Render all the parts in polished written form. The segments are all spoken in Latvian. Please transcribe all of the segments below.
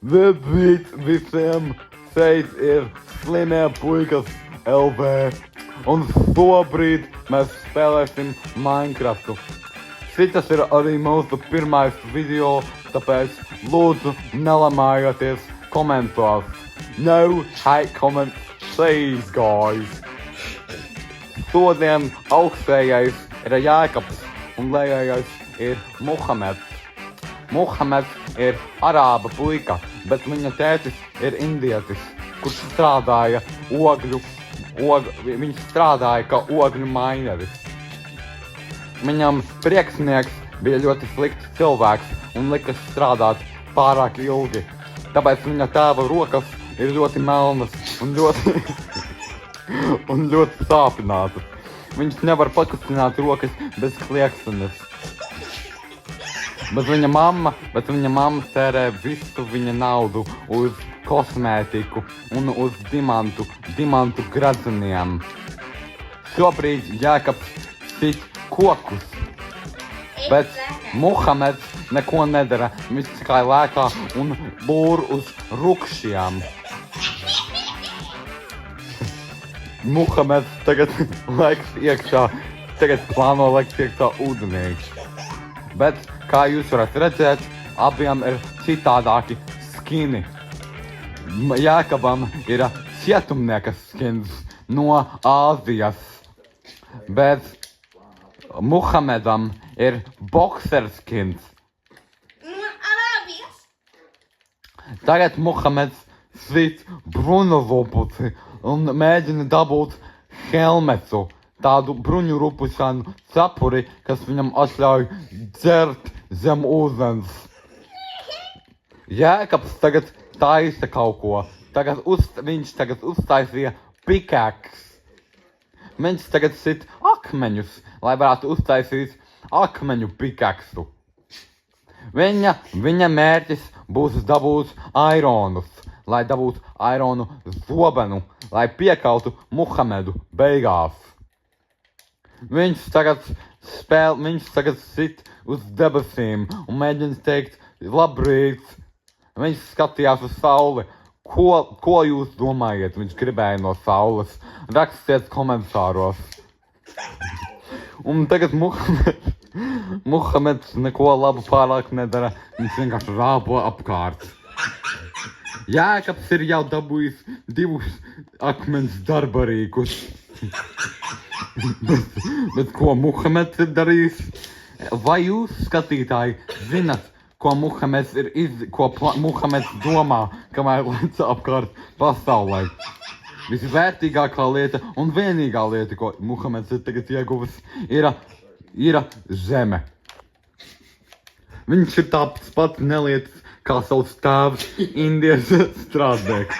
Labrīt visiem! Šeit ir Slimie puikas LV. Un šobrīd mēs spēlēsim Minecraftu. Šitas ir arī mūsu pirmais video, tāpēc lūdzu nelamājieties komentāros. No hate comments, please, guys! Šodien augstējais ir Jēkabs un lejējais ir Muhameds. Muhameds ir arāba puika, bet viņa tētis ir indietis, kurš strādāja viņš strādāja kā ogļu maineris. Viņam priekšnieks bija ļoti slikts cilvēks un likas strādāt pārāk ilgi, tāpēc viņa tēva rokas ir ļoti melnas un ļoti sāpinātas. Viņš nevar pakustināt rokas bez kliekšanas. Bet viņa mamma tērē visu viņa naudu uz kosmētiku un uz dimantu gradzeniem. Šobrīd Jēkabs sit kokus, bet Muhameds neko nedara. Viņš tikai lēkā un būr uz rukšiem. Muhameds tagad plāno lekt iekšā ūdenī. Bet, kā jūs varat redzēt, abiem ir citādāki skini. Jēkabam ir cietumnieka skins no Āzijas, bet Muhamedam ir bokser skins. No Arābijas. Tagad Muhameds svīt bruņurupuci un mēģina dabūt helmetu, tādu bruņurupušanu cepuri, kas viņam atļauj dzert zem ūdens. Jēkabs tagad taisa kaut ko. Viņš tagad uztaisīja pikaks. Viņš tagad sit akmeņus, lai varētu uztaisīt akmeņu pikaksu. Viņa mērķis būs dabūt aironus, lai dabūtu aironu zobenu, lai piekautu Muhamedu beigās. Viņš tagad sit uz debesīm un mēģina teikt labrīt. Viņš skatījās uz sauli. Ko jūs domājat? Viņš gribēja no saules. Rakstiet komentāros. Un tagad Muhameds neko labu pārāk nedara. Viņš vienkārši rāpo apkārt. Jēkabs ir jau dabūjis 2 akmens darbarīkus. Bet ko Muhameds ir darījis? Vai jūs, skatītāji, zinat, ko Muhameds domā, kamēr lec apkārt pasaulē? Visvērtīgākā lieta un vienīgā lieta, ko Muhameds ir tagad ieguvis, ir zeme. Viņš ir tāds pats nelietis kā savs tēvs, indiešu strādnieks.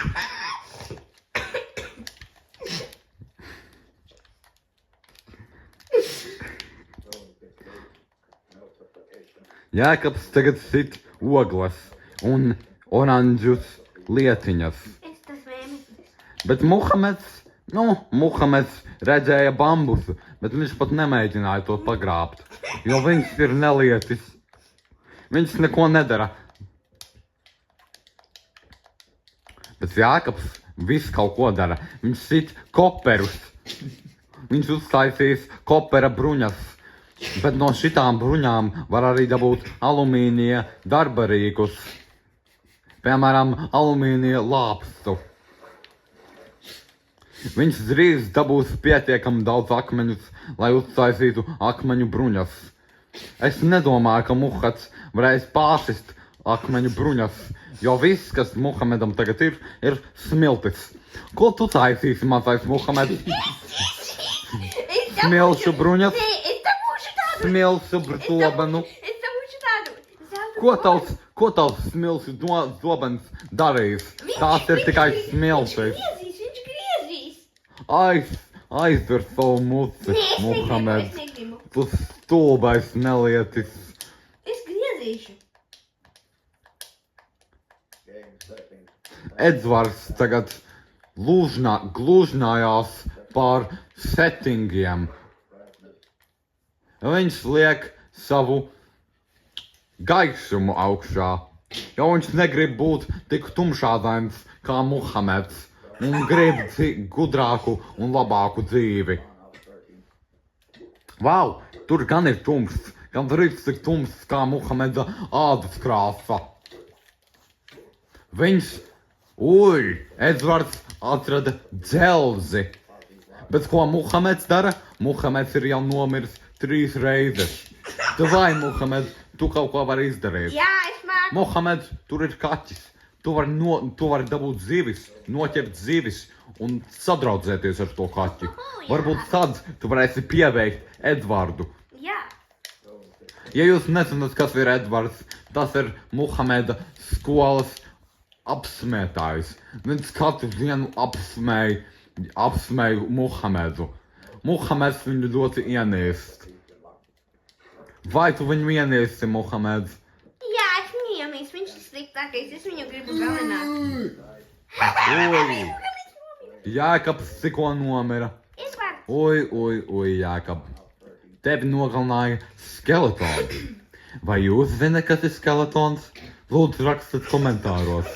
Jēkabs tagad sit ogles un oranžus lietiņas. Bet Muhameds redzēja bambusu, bet viņš pat nemēģināja to pagrābt, jo viņš ir nelietis. Viņš neko nedara. Bet Jēkabs visu kaut ko dara. Viņš sit koperus. Viņš uztaisīs kopera bruņas. Bet no šitām bruņām var arī dabūt alumīnija darbarīkus. Piemēram, alumīnija lāpstu. Viņš drīz dabūs pietiekami daudz akmeņus, lai uztaisītu akmeņu bruņas. Es nedomāju, ka Muhameds varēs pārsist akmeņu bruņas, jo viss, kas Muhamedam tagad ir smiltis. Ko tu taisīsi, mazais Muhamed? Smilšu bruņas? Smilšu zobenu. Ko tavs smilšu zobens darīs? Tās ir tikai smilšas. Viņš griezīs. Aizver savu muci, Muhamed. Tu stulbais nelietis. Es griezīšu. Edvards tagad glūžnājās pār settingiem. Viņš liek savu gaišumu augšā. Jo viņš negrib būt tik tumšādains kā Muhameds un grib gudrāku un labāku dzīvi. Vau, tur gan ir tumšs, gan drīz tik tumšs kā Muhameda ādas krāsa. Viņš, Edvards atrada dzelzi. Bet ko Muhameds dara? Muhameds ir jau nomiris 3 reizes. Tu vai, Muhamed, tu kaut ko vari izdarīt? Jā, es māku. Muhamed, tur ir kaķis. Tu vari dabūt zivis, noķert zivis un sadraudzēties ar to kaķi. Varbūt tad tu varēsi pieveikt Edvardu. Jā. Ja jūs nezināt, kas ir Edvards, tas ir Muhameda skolas apsmētājs. Viņš katru dienu apsmēja Muhamedu. Muhameds viņu ļoti ienīst. Vai tu viņu ienīsti, Muhameds? Jā, es viņu iemīlu. Viņš ir sliktākais. Es viņu gribu galināt. Jākabs tikko nomira. Edvards. Jākab. Tevi nogalināja skeletons. Vai jūs zināt, kas ir skeletons? Lūdzu, rakstiet komentāros.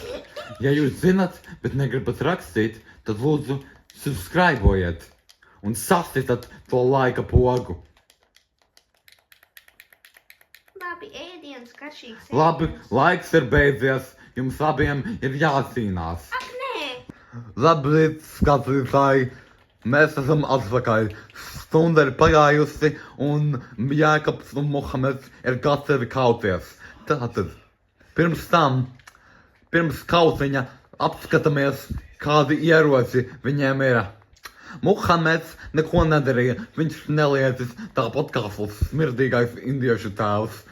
Ja jūs zināt, bet negribat rakstīt, tad lūdzu subscribojiet un sasitat to laika pogu. Labi, ēdiens, karšīgs. Labi, laiks ir beidzies. Jums abiem ir jācīnās. Ak, nē. Labi, skatītāji, mēs esam atpakaļ. Stunda ir pagājusi un Jākabs un Muhameds ir gatavi kauties. Tātad, pirms kausiņa apskatāmies, kādi ieroci viņiem ir. Muhameds neko nedarīja, viņš neliecis tāpat kā smirdīgais indiešu tēvs.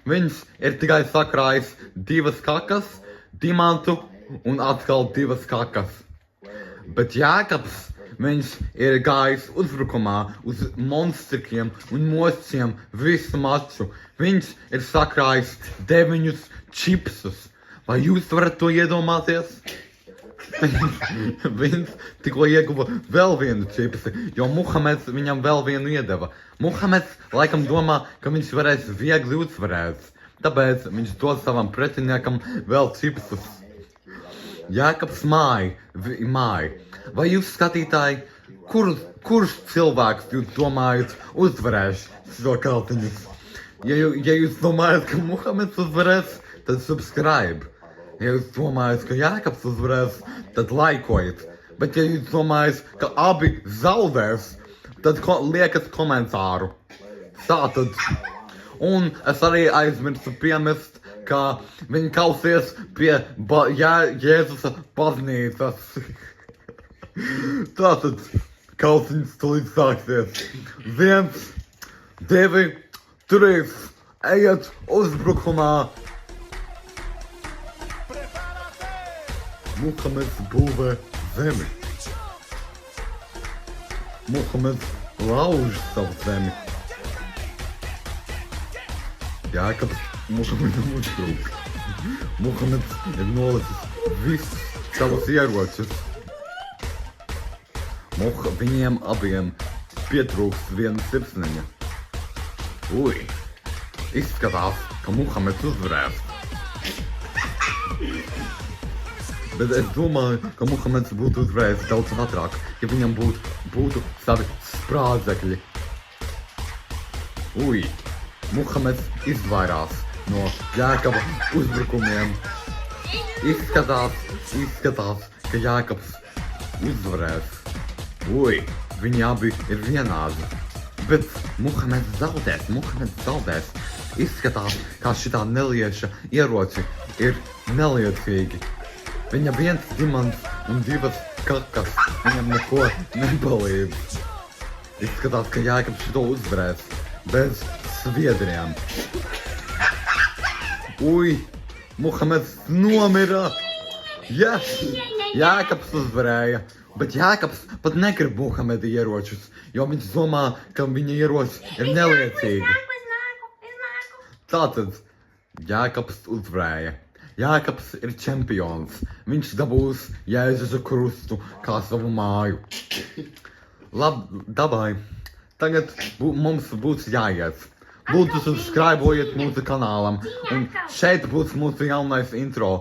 Viņš ir tikai sakrājis 2 kakas, dimantu un atkal 2 kakas. Bet Jākabs, viņš ir gājis uzbrukumā uz monstrikiem un mosčiem visu maču. Viņš ir sakrājis 9 čipsus. Vai jūs varat to iedomāties? Viņš tikko ieguva vēl vienu čipsi, jo Muhameds viņam vēl vienu iedeva. Muhameds laikam domā, ka viņš varēs viegli uzvarēt. Tāpēc viņš dod savam pretiniekam vēl čipsus. Jākabs māja. Vai jūs skatītāji, kurš cilvēks jūs domājat uzvarēs šo kaltiņus? Ja jūs domājat, ka Muhameds uzvarēs, tad subscribe. Ja jūs domājat, ka Jākabs uzvarēs, tad laikojiet. Bet ja jūs domājat, ka abi zaudēs, tad liekat komentāru. Tātad. Un es arī aizmirsu piemest, ka viņi kausies pie Jēzus baznīcas. Tātad, kausiņas tulīt sāksies. 1, 2, 3, ejiet uzbrukumā. Muhameds būvē zemi. Muhameds lauž savu zemi. Jākabs Muhamedam uzbruk. Muhameds ir nolicis visus savus ieročus. Viņiem abiem pietrūkst viena sirsniņa. Izskatās, ka Muhameds uzvarēs. Bet es domāju, ka Muhameds būtu uzvarējis daudz ātrāk, ja viņam būtu savi sprādzekļi. Muhameds izvairās no Jākaba uzbrukumiem. Izskatās, ka Jākabs uzvarēs. Viņi abi ir vienādi. Bet Muhameds zaudēs. Izskatās, kā šitā nelieša ieroci ir neliecīgi. Viņa 1 dimants un 2 kakas. Viņam neko nepalīdz. Izskatās, ka Jākabs šito uzvarēs bez sviedriem. Muhameds nomira. Jākabs uzvarēja. Bet Jākabs pat negrib Muhameda ieročus, jo viņš domā, ka viņa ieroči ir neliecīgi. Tātad, Jākabs uzvarēja. Jākabs ir čempions. Viņš dabūs Jēzus krustu kā savu māju. Labi, dabai. Tagad mums būs jāiet. Lūdzu, subscribējiet mūsu kanālam. Un šeit būs mūsu jaunais intro.